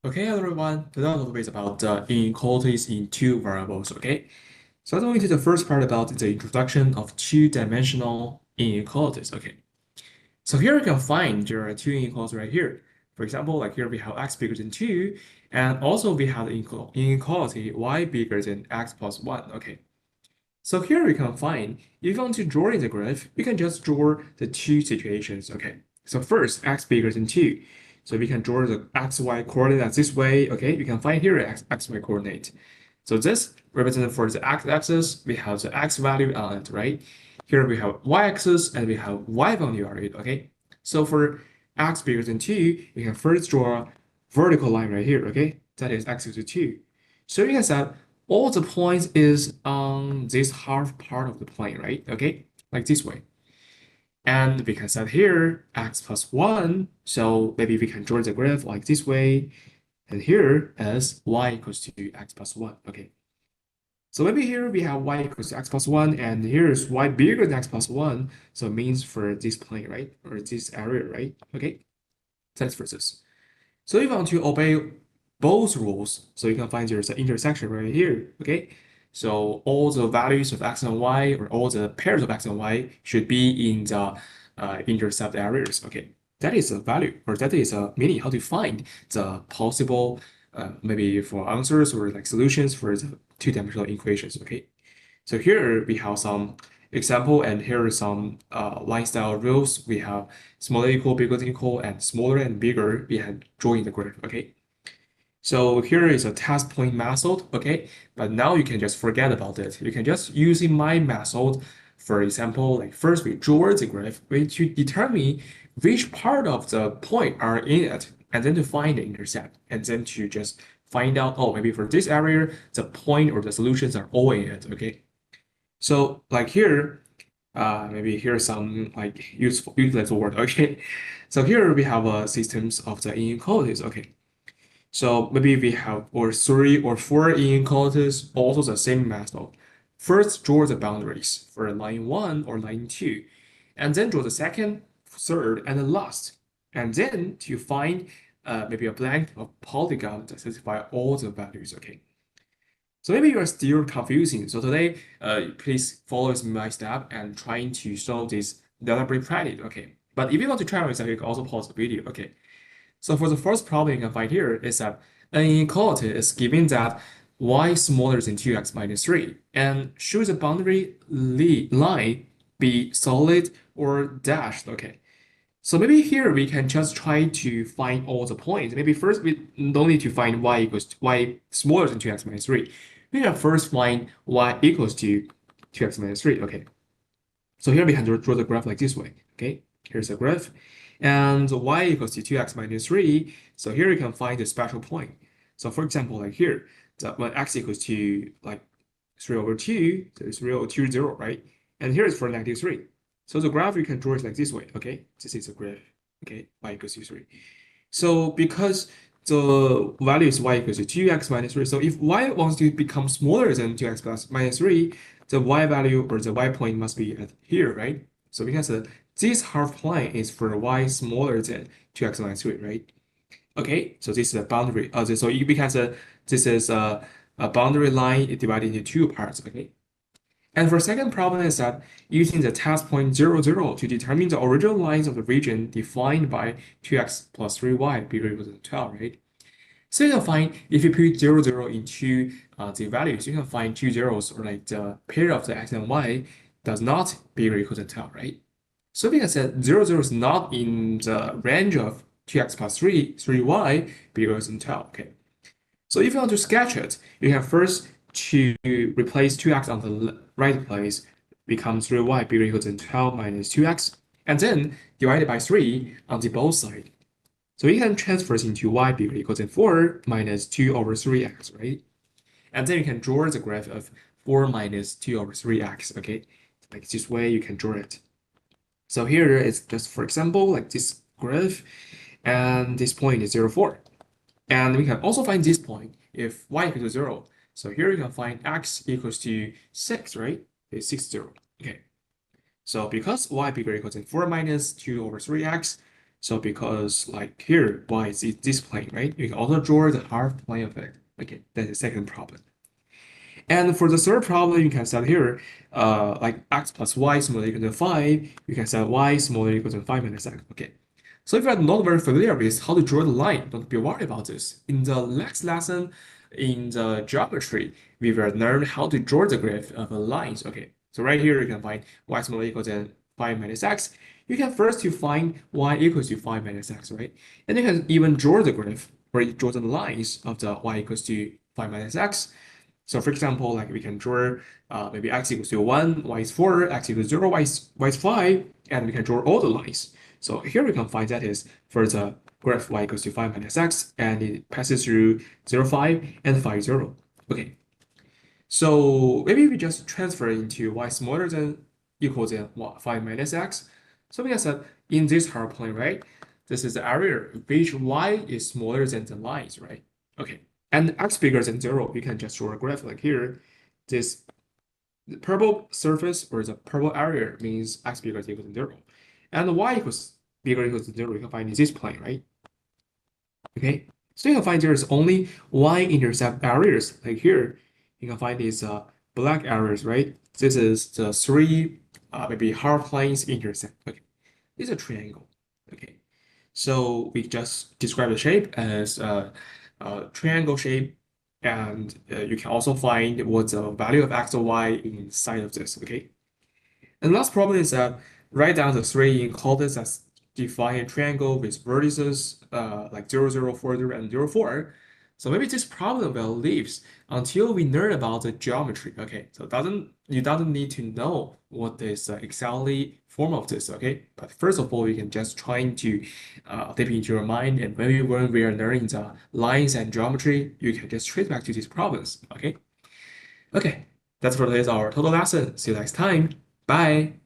Okay, hello everyone. Today topic is about inequalities in two variables. Okay, so let's go into the first part about the introduction of two-dimensional inequalities. Okay, so here we can find there are two inequalities right here. For example, like here we have x bigger than 2, and also we have the inequality y bigger than x plus 1. Okay, so here we can find if you want to draw in the graph, we can just draw the two situations. Okay, so first x bigger than 2. So we can draw the xy coordinate this way. Okay, you can find here xy coordinate. So this represented for the x-axis, we have the x value on it, right? Here we have y-axis and we have y value on it. Okay, so for x bigger than 2, we can first draw a vertical line right here. Okay, that is x equals to 2. So you can say all the points is on this half part of the plane, right? Okay, like this way. And we can set here x plus 1. So maybe we can draw the graph like this way. And here is y equals to x plus 1. Okay. So maybe here we have y equals to x plus 1, and here is y bigger than x plus 1. So it means for this plane, right? Or this area, right? Okay. That's for this. So if you want to obey both rules, so you can find there's an intersection right here, okay? So all the values of x and y, or all the pairs of x and y, should be in the intercept areas, okay? That is a value, or that is a meaning how to find the possible, maybe for answers or like solutions for the two-dimensional equations, okay? So here we have some example, and here are some line style rules. We have smaller equal, bigger than equal, and smaller and bigger we have drawing the graph, okay? So here is a test point method, okay? But now you can just forget about it. You can just using my method. For example, like first we draw the graph, we to determine which part of the point are in it, and then to find the intercept, and then to just find out, oh, maybe for this area, the point or the solutions are all in it, okay? So like here, maybe here's some like useful useless word. Okay, so here we have systems of the inequalities. Okay, so maybe we have or three or four inequalities, also the same method. First, draw the boundaries for line one or line two, and then draw the second, third, and the last, and then to find maybe a blank of polygon that satisfy all the values. Okay. So maybe you are still confusing. So today, please follow my step and trying to solve this deliberate practice. Okay. But if you want to try on yourself, you can also pause the video. Okay. So for the first problem you can find here is that an inequality is given that y smaller than 2x minus 3. And should the boundary line be solid or dashed? Okay. So maybe here we can just try to find all the points. Maybe first we don't need to find y equals to y smaller than 2x minus 3. We can first find y equals to 2x minus 3. Okay. So here we can draw the graph like this way. Okay. Here's the graph. And y equals to 2x minus 3. So here we can find the special point. So for example, like here, when x equals to like 3 over 2, so it's 3 over 2, 0, right? And here is for negative 3. So the graph you can draw it like this way, okay? This is a graph, okay? Y equals to 3. So because the value is y equals to 2x minus 3, so if y wants to become smaller than 2x plus minus 3, the y value or the y point must be at here, right? So because this half plane is for y smaller than 2x minus 3, right? Okay, so this is a boundary. So because this is a boundary line divided into two parts, okay? And for second problem is that using the test point 0, 0 to determine the original lines of the region defined by 2x plus 3y bigger or equal to 12, right? So you can find if you put 0, 0 into the values, you can find two zeros or like the pair of the x and y does not bigger or equal to 12, right? So we can say 0, 0 is not in the range of 2x plus 3, 3y bigger than 12, okay? So if you want to sketch it, you can first to replace 2x on the right place, becomes 3y bigger or equal than 12 minus 2x, and then divide it by 3 on the both sides. So you can transfer it into y bigger or equal than 4 minus 2 over 3x, right? And then you can draw the graph of 4 minus 2 over 3x, okay? Like this way you can draw it. So here it's just, for example, like this graph, and this point is 0, 4. And we can also find this point if y equals to 0. So here you can find x equals to 6, right? It's 6, 0. Okay. So because y bigger or equal to 4 minus 2 over 3x, So because like here, y is this plane, right? You can also draw the half plane of it. Okay, that's the second problem. And for the third problem, you can set here, like x plus y smaller equal to 5. You can set y smaller equal to 5 minus x. Okay. So if you're not very familiar with how to draw the line, don't be worried about this. In the next lesson, in the geometry, we will learn how to draw the graph of the lines. Okay. So right here, you can find y smaller equal to 5 minus x. You can first to find y equals to 5 minus x, right? And you can even draw the graph where you draw the lines of the y equals to 5 minus x. So for example, like we can draw maybe x equals to 1, y is 4, x equals 0, y is 5, and we can draw all the lines. So here we can find that is for the graph y equals to 5 minus x, and it passes through 0, 5, and 5, 0. Okay, so maybe we just transfer into y smaller than equal than 5 minus x. So we can say in this half plane, right? This is the area which y is smaller than the lines, right? Okay, and x bigger than 0, we can just draw a graph like here. This purple surface or the purple area means x bigger than equal to 0. And y equals bigger or equal to 0, you can find in this plane, right? Okay, so you can find there's only y-intercept areas. Like here, you can find these black areas, right? This is the three maybe half planes intersect. Okay, this is a triangle. Okay, so we just describe the shape as a triangle shape, and you can also find what's the value of x or y inside of this. Okay. And last problem is that write down the three inequalities that define a triangle with vertices like 0, 0, 4, 0, and 0, 4. So maybe this problem will leave until we learn about the geometry. Okay, so you doesn't need to know what is exactly form of this. Okay, but first of all, you can just trying to dip into your mind, and maybe when we are learning the lines and geometry, you can just trace back to these problems. Okay, okay, that's for today's our total lesson. See you next time. Bye.